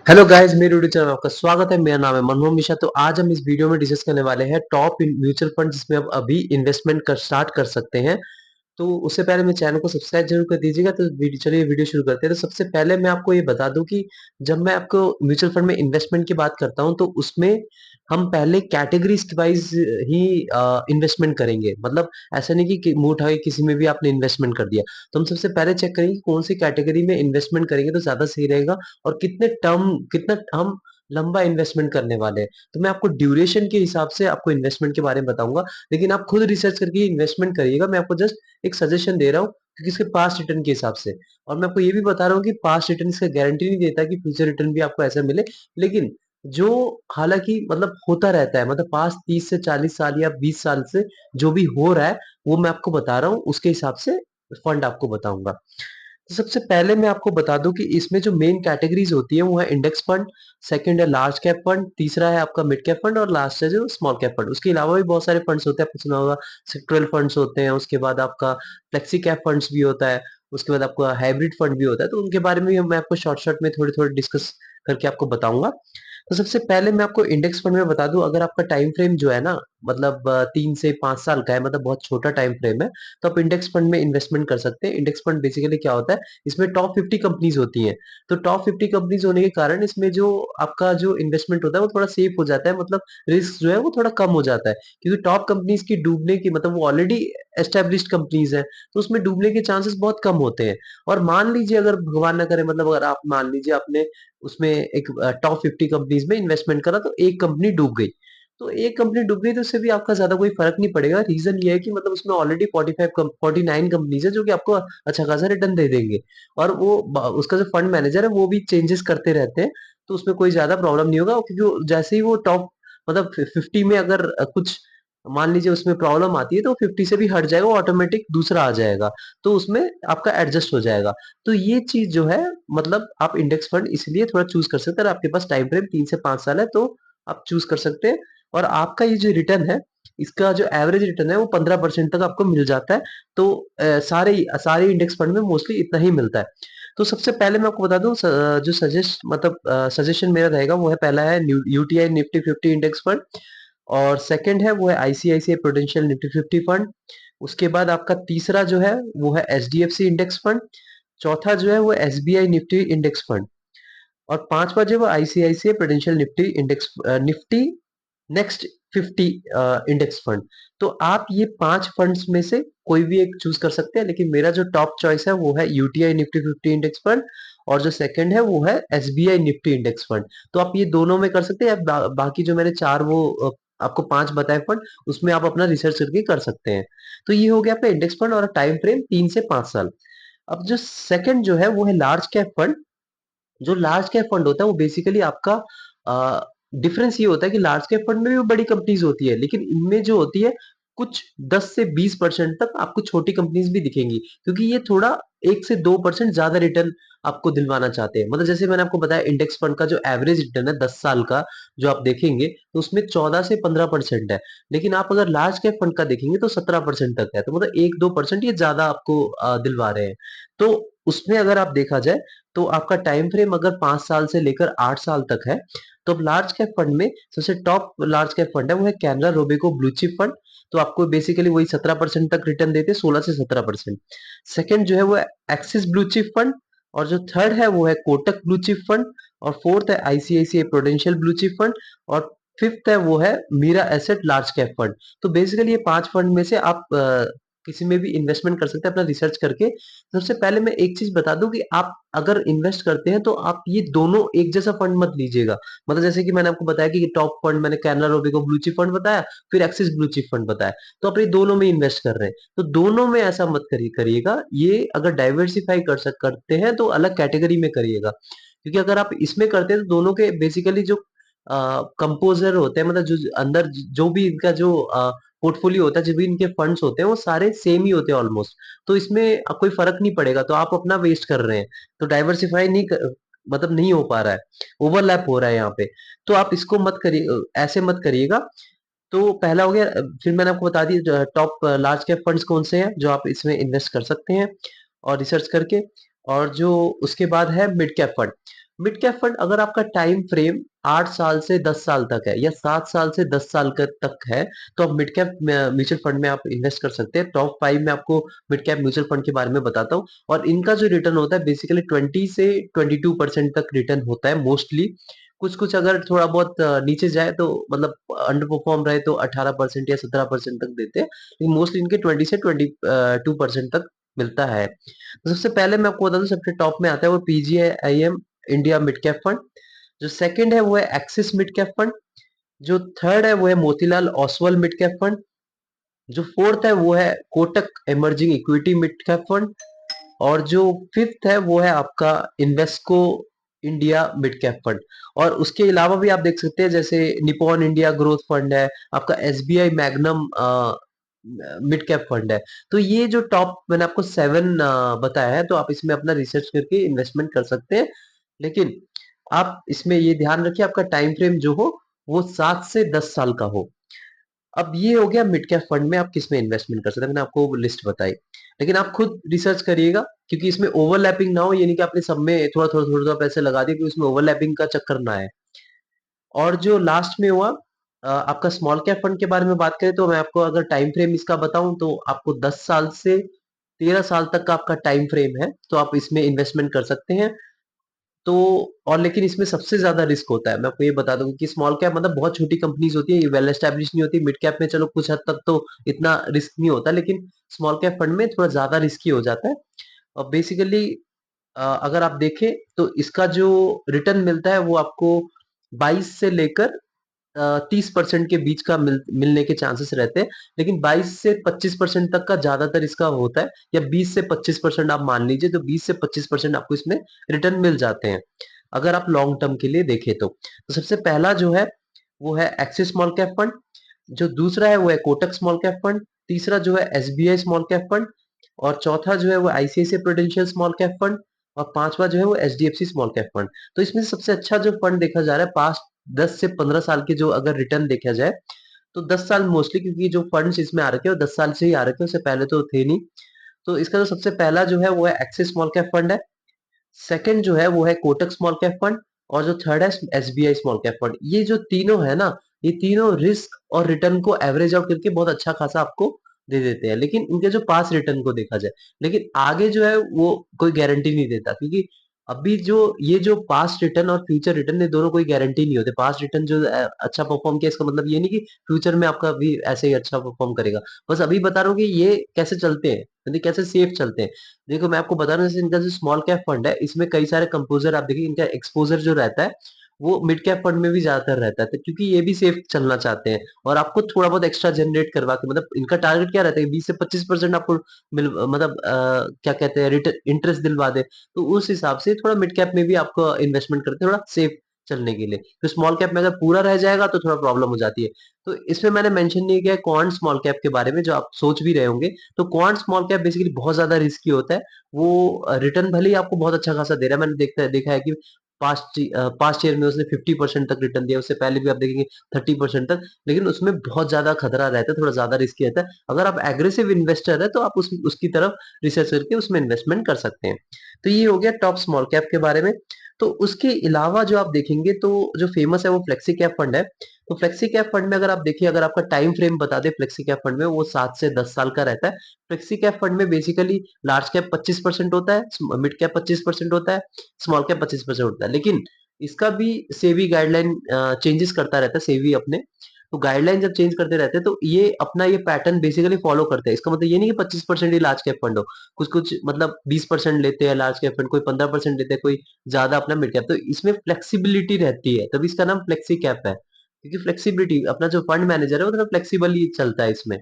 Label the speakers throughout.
Speaker 1: Hello guys, मेरे YouTube channel में आपका स्वागत है। मेरा नाम है मनमोहन मिश्रा। तो आज हम इस वीडियो में डिस्कस करने वाले हैं टॉप म्यूचुअल फंड जिसमें आप अभी इन्वेस्टमेंट कर स्टार्ट कर सकते हैं। तो उससे पहले मेरे चैनल को सब्सक्राइब जरूर कर दीजिएगा। तो चलिए वीडियो शुरू करते हैं। तो सबसे पहले मैं आपको ये बता दूं कि जब मैं आपको म्यूचुअल फंड में इन्वेस्टमेंट की बात करता हूं तो उसमें हम पहले कैटेगरीज वाइज ही इन्वेस्टमेंट करेंगे। मतलब ऐसा नहीं कि मुंह उठा के किसी में भी आपने इन्वेस्टमेंट कर दिया। तो हम सबसे पहले चेक करेंगे कि कौन सी कैटेगरी में इन्वेस्टमेंट करेंगे तो ज्यादा सही रहेगा और कितना हम लंबा इन्वेस्टमेंट करने वाले हैं। तो मैं आपको ड्यूरेशन के हिसाब से आपको इन्वेस्टमेंट के बारे में बताऊंगा, लेकिन आप खुद रिसर्च करके इन्वेस्टमेंट करिएगा। मैं आपको जस्ट एक सजेशन दे रहा हूँ क्योंकि इसके पास्ट रिटर्न के हिसाब से। और मैं आपको ये भी बता रहा हूँ कि पास्ट रिटर्न इसका गारंटी नहीं देता कि फ्यूचर रिटर्न भी आपको ऐसा मिले, लेकिन जो हालांकि मतलब होता रहता है, मतलब पास्ट 30 से 40 साल या 20 साल से जो भी हो रहा है वो मैं आपको बता रहा हूँ, उसके हिसाब से फंड आपको बताऊंगा। तो सबसे पहले मैं आपको बता दूं कि इसमें जो मेन कैटेगरीज होती है वो है इंडेक्स फंड, सेकंड है लार्ज कैप फंड, तीसरा है आपका मिड कैप फंड और लास्ट है जो स्मॉल कैप फंड। उसके अलावा भी बहुत सारे फंड्स होते हैं, आपने सुना होगा सेक्टरल फंड्स होते हैं, उसके बाद आपका फ्लेक्सी कैप फंड्स भी होता है, उसके बाद आपका हाइब्रिड फंड भी होता है। तो उनके बारे में मैं आपको शॉर्ट शॉर्ट में थोड़ी थोड़ी डिस्कस करके आपको बताऊंगा। तो सबसे पहले मैं आपको इंडेक्स फंड में बता दूं, अगर आपका टाइम फ्रेम जो है ना, मतलब 3 से 5 साल का है, मतलब बहुत छोटा टाइम फ्रेम है, तो आप इंडेक्स फंड में इन्वेस्टमेंट कर सकते हैं। इंडेक्स फंड बेसिकली क्या होता है, इसमें टॉप 50 कंपनीज होती हैं। तो टॉप 50 कंपनीज होने के कारण इसमें जो आपका जो इन्वेस्टमेंट होता है वो थोड़ा सेफ हो जाता है, मतलब रिस्क जो है वो थोड़ा कम हो जाता है, क्योंकि टॉप कंपनीज की डूबने की मतलब वो ऑलरेडी एस्टेब्लिश्ड कंपनीज हैं, तो उसमें डूबने के चांसेस बहुत कम होते हैं। और मान लीजिए अगर भगवान ना करे, मतलब अगर आप मान लीजिए आपने उसमें एक टॉप 50 कंपनीज में इन्वेस्टमेंट करा तो एक कंपनी डूब गई, तो एक कंपनी डूब गई तो उससे भी आपका ज्यादा कोई फर्क नहीं पड़ेगा। रीजन ये है कि मतलब उसमें ऑलरेडी 49 कंपनीज है जो कि आपको अच्छा खासा रिटर्न दे देंगे। और वो उसका जो फंड मैनेजर है वो भी चेंजेस करते रहते हैं, तो उसमें कोई ज्यादा प्रॉब्लम नहीं होगा, क्योंकि जैसे ही वो टॉप मतलब 50 में अगर कुछ मान लीजिए उसमें प्रॉब्लम आती है तो 50 से भी हट जाएगा, वो ऑटोमेटिक दूसरा आ जाएगा, तो उसमें आपका एडजस्ट हो जाएगा। तो ये चीज जो है, मतलब आप इंडेक्स फंड इसलिए थोड़ा चूज कर सकते हैं, अगर आपके पास टाइम फ्रेम 3 से 5 साल है तो आप चूज कर सकते हैं। और आपका ये जो रिटर्न है, इसका जो एवरेज रिटर्न है वो 15% तक आपको मिल जाता है। तो सारे सारे इंडेक्स फंड में मोस्टली इतना ही मिलता है। तो सबसे पहले मैं आपको बता दूं, जो सजेशन मेरा रहेगा वो है, पहला है यूटीआई निफ्टी 50 इंडेक्स फंड, और सेकंड है वो है आईसीआईसीआई प्रूडेंशियल निफ्टी 50 फंड। उसके बाद आपका तीसरा जो है वो है एचडीएफसी इंडेक्स फंड, चौथा जो है वो एसबीआई निफ्टी इंडेक्स फंड, और पांचवा जो है वो ICICI prudential Nifty index Nifty next 50 index fund. तो आप ये 5 फंड्स में से कोई भी एक चूज कर सकते हैं, लेकिन मेरा जो टॉप चॉइस है वो है यूटीआई निफ्टी 50 इंडेक्स फंड, और जो सेकंड है वो है एसबीआई निफ्टी इंडेक्स फंड। तो आप ये दोनों में कर सकते हैं, या बाकी जो मैंने चार वो आपको 5 बताए फंड, उसमें आप अपना रिसर्च करके कर सकते हैं। तो ये हो गया आपका इंडेक्स फंड और टाइम फ्रेम 3 से 5 साल। अब जो सेकंड जो है वो है लार्ज कैप फंड। जो लार्ज कैप फंड होता है वो बेसिकली आपका डिफरेंस ये होता है कि लार्ज कैप फंड में भी बड़ी कंपनीज होती है, लेकिन इनमें जो होती है कुछ 10 से 20% तक आपको छोटी कंपनीज भी दिखेंगी, क्योंकि ये थोड़ा 1 से 2% ज्यादा रिटर्न आपको दिलवाना चाहते हैं। मतलब जैसे मैंने आपको बताया, इंडेक्स फंड का जो एवरेज रिटर्न है 10 साल का, जो आप देखेंगे तो उसमें 14 से 15% है, लेकिन आप अगर लार्ज कैप फंड का देखेंगे तो 17% तक है। तो मतलब 1-2% ये ज्यादा आपको दिलवा रहे हैं। तो उसमें अगर आप देखा जाए तो आपका टाइम फ्रेम अगर 5 साल से लेकर 8 साल तक है, तो अब लार्ज कैप फंड में सबसे टॉप लार्ज कैप फंड है वो है Canara Robeco blue chip fund. तो आपको बेसिकली वही 17% तक रिटर्न देते हैं, 16 से 17%। सेकंड जो है वो एक्सिस ब्लू चिप फंड, और जो थर्ड है वो है कोटक ब्लू चिप फंड, और फोर्थ है ICICI Prudential blue chip fund, और फिफ्थ है वो है Mirae asset large cap fund. तो बेसिकली ये 5 फंड में से आप किसी में भी इन्वेस्टमेंट कर सकते हैं अपना रिसर्च करके। सबसे पहले मैं एक चीज बता दूं कि आप अगर इन्वेस्ट करते हैं तो आप ये दोनों एक जैसा फंड मत लीजिएगा। मतलब जैसे कि मैंने आपको बताया कि टॉप फंड मैंने Canara Robeco blue chip fund बताया, फिर एक्सिस ब्लू चिप फंड बताया, तो आप ये दोनों में इन्वेस्ट कर रहे हैं, तो दोनों में ऐसा मत करिएगा। ये अगर डाइवर्सिफाई करते हैं तो अलग कैटेगरी में करिएगा, क्योंकि अगर आप इसमें करते हैं तो दोनों के बेसिकली जो कंपोजर होते हैं, मतलब जो अंदर जो भी इनका जो पोर्टफोलियो होता है, जो भी इनके फंड्स होते हैं वो सारे सेम ही होते हैं ऑलमोस्ट। तो इसमें कोई फर्क नहीं पड़ेगा, तो आप अपना वेस्ट कर रहे हैं। तो डाइवर्सिफाई मतलब नहीं हो पा रहा है, ओवरलैप हो रहा है यहाँ पे। तो आप इसको मत करिए, ऐसे मत करिएगा। तो पहला हो गया। फिर मैंने आपको बता दी टॉप लार्ज कैप फंड्स कौन से हैं जो आप इसमें इन्वेस्ट कर सकते हैं और रिसर्च करके। और जो उसके बाद है mid cap fund. Mid cap fund अगर आपका टाइम फ्रेम 8 साल से 10 साल तक है या 7 साल से 10 साल तक है, तो आप मिड कैप म्यूचुअल फंड में आप इन्वेस्ट कर सकते हैं। टॉप 5 में आपको मिड कैप म्यूचुअल फंड के बारे में बताता हूँ। और इनका जो रिटर्न होता है बेसिकली 20 से 22% तक रिटर्न होता है मोस्टली। कुछ-कुछ अगर थोड़ा बहुत नीचे जाए तो मतलब अंडर परफॉर्म रहे तो 18% या 17% तक देते हैं। लेकिन मोस्टली इनके 20 से 22% तक मिलता है। तो सबसे पहले मैं आपको बता दूं, सबसे टॉप में आता है वो PGIM India mid cap fund. जो सेकंड है वो है एक्सिस मिड कैप फंड। जो थर्ड है वो है Motilal Oswal mid cap fund. जो फोर्थ है वो है Kotak emerging equity mid cap fund. और जो फिफ्थ है वो है आपका Invesco India mid cap fund. और उसके अलावा भी आप देख सकते हैं जैसे निपॉन इंडिया ग्रोथ फंड है, आपका SBI magnum mid cap fund है। तो ये जो टॉप मैंने आपको 7 बताया है, तो आप इसमें अपना रिसर्च करके इन्वेस्टमेंट कर सकते हैं। लेकिन आप इसमें ये ध्यान रखिए आपका टाइम फ्रेम जो हो वो 7 से 10 साल का हो। अब ये हो गया मिड कैप फंड में आप किस में इन्वेस्टमेंट कर सकते हैं, मैंने आपको लिस्ट बताई। लेकिन आप खुद रिसर्च करिएगा क्योंकि इसमें ओवरलैपिंग ना हो, ये नहीं कि आपने सब में थोड़ा-थोड़ा पैसे लगा दिए, क्योंकि उसमें ओवरलैपिंग का चक्कर ना आए। और जो लास्ट में हुआ आपका स्मॉल कैप फंड के बारे में बात करें, तो मैं आपको अगर टाइम फ्रेम इसका बताऊं तो आपको 10 साल से 13 साल तक का आपका टाइम फ्रेम है, तो आप इसमें इन्वेस्टमेंट कर सकते हैं। तो और लेकिन इसमें सबसे ज्यादा रिस्क होता है, मैं आपको ये बता दूं कि स्मॉल कैप मतलब बहुत छोटी कंपनीज होती है, ये वेल एस्टेब्लिश नहीं होती। मिड कैप में चलो कुछ हद तक तो इतना रिस्क नहीं होता, लेकिन स्मॉल कैप फंड में थोड़ा ज्यादा रिस्की हो जाता है। और बेसिकली अगर आप देखें तो इसका जो रिटर्न मिलता है वो आपको 22 से लेकर 30% के बीच का मिलने के चांसेस रहते हैं। लेकिन 22 से 25% तक का ज्यादातर इसका होता है, या 20 से 25% आप मान लीजिए, तो 20 से 25% आपको इसमें रिटर्न मिल जाते हैं अगर आप लॉन्ग टर्म के लिए देखें तो सबसे पहला जो है वो है एक्सिस स्मॉल कैप फंड। जो दूसरा है वो है कोटक स्मॉल कैप फंड। तीसरा जो है एसबीआई स्मॉल कैप फंड। और चौथा जो है वो ICICI prudential small cap fund. और पांचवा जो है वो एचडीएफसी स्मॉल कैप फंड। तो इसमें से सबसे अच्छा जो फंड देखा जा रहा है पास्ट 10 से 15 साल के, जो अगर रिटर्न देखा जाए तो 10 साल मोस्टली, क्योंकि जो फंड्स इसमें आ रखे हैं वो 10 साल से ही आ रखे हैं, उससे पहले तो थे नहीं। तो इसका जो सबसे पहला जो है वो है एक्सिस स्मॉल कैप फंड है। सेकंड जो है वो है कोटक स्मॉल कैप फंड। और जो थर्ड है एसबीआई स्मॉल कैप फंड। ये जो तीनों है ना, ये तीनों रिस्क और रिटर्न को एवरेज आउट करके बहुत अच्छा खासा आपको दे देते हैं, लेकिन इनके जो पास रिटर्न को देखा जाए, लेकिन आगे जो है वो कोई गारंटी नहीं देता, क्योंकि अभी जो ये जो पास्ट रिटर्न और फ्यूचर रिटर्न, ये दोनों कोई गारंटी नहीं होते। पास्ट रिटर्न जो अच्छा परफॉर्म किया, इसका मतलब ये नहीं कि फ्यूचर में आपका भी ऐसे ही अच्छा परफॉर्म करेगा। बस अभी बता रहा हूँ कि ये कैसे चलते हैं, यानी कैसे सेफ चलते हैं। देखो मैं आपको बता रहा हूँ, जैसे इनका जो स्मॉल कैप फंड है इसमें कई सारे कंपोजर आप देखिए, इनका एक्सपोजर जो रहता है वो मिड कैप फंड में भी ज्यादातर रहता है, तो क्योंकि ये भी सेफ चलना चाहते हैं और आपको थोड़ा बहुत एक्स्ट्रा जनरेट करवा के, मतलब इनका टारगेट क्या रहता है, 20 से 25% आपको मिल मतलब क्या कहते हैं रिटर्न इंटरेस्ट दिलवा दे। तो उस हिसाब से थोड़ा मिड कैप में भी आपको इन्वेस्टमेंट करते हैं थोड़ा सेफ चलने के लिए। तो स्मॉल कैप में अगर पूरा रह जाएगा तो थोड़ा प्रॉब्लम हो जाती है। तो इसमें मैंने मेंशन नहीं किया क्वांट स्मॉल कैप के बारे में, जो आप सोच भी रहे होंगे। तो क्वांट स्मॉल कैप बेसिकली बहुत ज्यादा रिस्की होता है। वो रिटर्न भले ही आपको बहुत अच्छा खासा दे रहा है, मैंने देखा है कि पास्ट ईयर में उसने 50% तक रिटर्न दिया, उससे पहले भी आप देखेंगे 30% तक। लेकिन उसमें बहुत ज्यादा खतरा रहता है, थोड़ा ज्यादा रिस्की रहता है। अगर आप एग्रेसिव इन्वेस्टर है तो आप उसकी तरफ रिसर्च करके उसमें इन्वेस्टमेंट कर सकते हैं। तो ये हो गया टॉप स्मॉल कैप के बारे में। तो उसके अलावा जो आप देखेंगे तो जो फेमस है वो फ्लेक्सी कैप फंड है। तो फ्लेक्सी कैप फंड में अगर आप देखिए, अगर आपका टाइम फ्रेम बता दे फ्लेक्सी कैप फंड में, वो 7 से 10 साल का रहता है। फ्लेक्सी कैप फंड में बेसिकली लार्ज कैप 25% होता है, मिड कैप 25% होता है, स्मॉल कैप 25% होता है। लेकिन इसका भी सेबी गाइडलाइन चेंजेस करता रहता है सेबी अपने। तो गाइडलाइन जब चेंज करते रहते हैं तो ये अपना ये पैटर्न बेसिकली फॉलो करते हैं। इसका मतलब ये नहीं कि 25% ही लार्ज कैप फंड हो। कुछ कुछ मतलब 20% लेते हैं लार्ज कैप फंड, कोई 15% लेते हैं, कोई ज्यादा अपना मिड कैप। तो इसमें फ्लेक्सिबिलिटी रहती है, तभी इसका नाम फ्लेक्सी कैप है, क्योंकि फ्लेक्सिबिलिटी अपना जो फंड मैनेजर है वो थोड़ा फ्लेक्सिबल ही चलता है इसमें।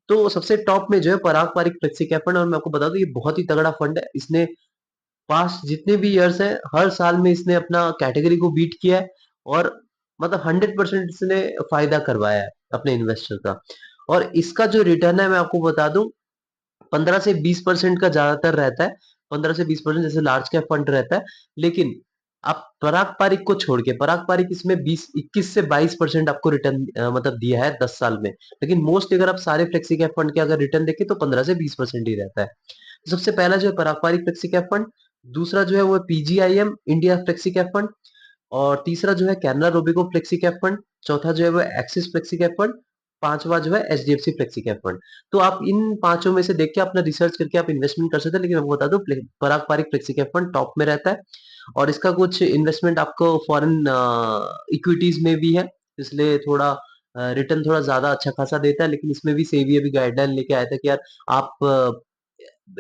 Speaker 1: तो सबसे टॉप में जो है पराग पारिक फ्लेक्सी कैप फंड। और मैं आपको बता दूं ये बहुत ही तगड़ा फंड है। इसने पास्ट जितने भी इयर्स है हर साल में इसने अपना कैटेगरी को बीट किया है। और मतलब 100% इसने फायदा करवाया है अपने इन्वेस्टर का। और इसका जो रिटर्न है मैं आपको बता दूं 15 से 20% का ज्यादातर रहता है। 15 से 20% जैसे लार्ज कैप फंड रहता है। लेकिन आप पराग पारिक को छोड़ के, पराग पारिक इसमें 21 से 22% आपको रिटर्न मतलब दिया है 10 साल में। लेकिन मोस्ट अगर आप सारे फ्लेक्सी कैप फंड के अगर रिटर्न देखें तो 15 से 20% ही रहता है। तो सबसे पहला जो है पराग पारिक फ्लेक्सी कैप फंड। दूसरा जो है वो है PGIM India flexi cap fund, और तीसरा जो है Canara Robeco flexi cap fund, चौथा जो है वो एक्सिस फ्लेक्सी कैप फंड, पांचवा जो है एचडीएफसी फ्लेक्सी कैप फंड। तो आप इन पांचों में से देख के अपना रिसर्च करके आप इन्वेस्टमेंट कर सकते हैं, लेकिन मैं बता दूं Parag Parikh flexi cap fund top में रहता है, और इसका कुछ इन्वेस्टमेंट आपको फॉरेन इक्विटीज में भी है, इसलिए थोड़ा रिटर्न थोड़ा ज्यादा अच्छा खासा देता है। लेकिन इसमें भी सेबी अभी गाइडलाइन लेके आया था कि यार आप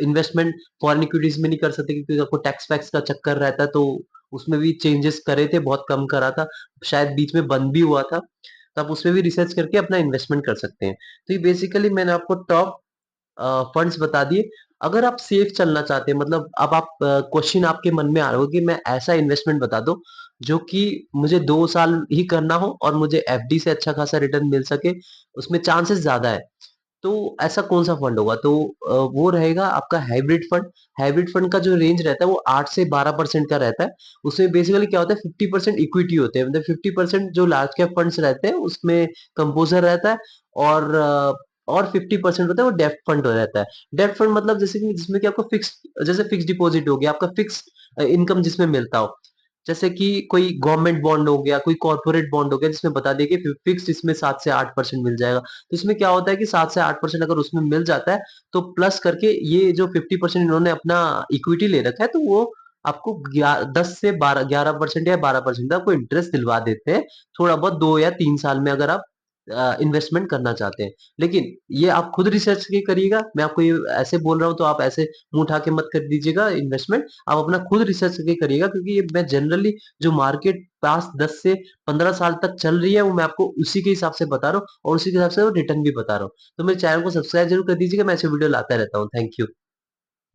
Speaker 1: इन्वेस्टमेंट फॉरेन इक्विटीज में नहीं कर सकते, क्योंकि आपको टैक्स वैक्स का चक्कर रहता है, तो उसमें भी चेंजेस करे थे, बहुत कम करा था, शायद बीच में बंद भी हुआ था, तो आप उसमें भी रिसर्च करके अपना इन्वेस्टमेंट कर सकते हैं। तो ये बेसिकली मैंने आपको टॉप फंड्स बता दिए। अगर आप सेफ चलना चाहते हैं, मतलब अब आप क्वेश्चन आपके मन में आ रहा हो कि मैं ऐसा इन्वेस्टमेंट बता दो जो कि मुझे 2 साल ही करना हो और मुझे एफडी से अच्छा खासा रिटर्न मिल सके, उसमें चांसेस ज्यादा है, तो ऐसा कौन सा फंड होगा? तो वो रहेगा आपका हाइब्रिड फंड। हाइब्रिड फंड का जो रेंज रहता है वो 8 से 12% का रहता है। उसमें बेसिकली क्या होता है, 50% इक्विटी होते हैं, मतलब 50% जो लार्ज कैप फंड्स रहते हैं उसमें कंपोजर रहता है, और 50% होता है वो डेब्ट फंड रहता है। डेब्ट फंड मतलब जैसे कि जिसमें कि आपको फिक्स, जैसे फिक्स डिपॉजिट हो गया, आपका फिक्स इनकम जिसमें मिलता हो, जैसे कि कोई गवर्नमेंट बॉन्ड हो गया, कोई कॉर्पोरेट बॉन्ड हो गया, जिसमें बता दिया कि फिक्स इसमें 7 से 8% मिल जाएगा। तो इसमें क्या होता है कि 7 से 8% अगर उसमें मिल जाता है, तो प्लस करके ये जो 50% इन्होंने अपना इक्विटी ले रखा है, तो वो आपको 10 से 12 11% या 12% आपको इंटरेस्ट दिलवा देते हैं, थोड़ा बहुत 2 या 3 साल में, अगर आप इन्वेस्टमेंट करना चाहते हैं। लेकिन ये आप खुद रिसर्च के करिएगा, मैं आपको ये ऐसे बोल रहा हूँ तो आप ऐसे मुंह उठा के मत कर दीजिएगा इन्वेस्टमेंट, आप अपना खुद रिसर्च करके करिएगा, क्योंकि ये मैं जनरली जो मार्केट पास 10 से 15 साल तक चल रही है वो मैं आपको उसी के हिसाब से बता रहा हूँ, और उसी के हिसाब से रिटर्न भी बता रहा हूँ। तो मेरे चैनल को सब्सक्राइब जरूर कर दीजिएगा, मैं ऐसे वीडियो लाता रहता हूँ। Thank you.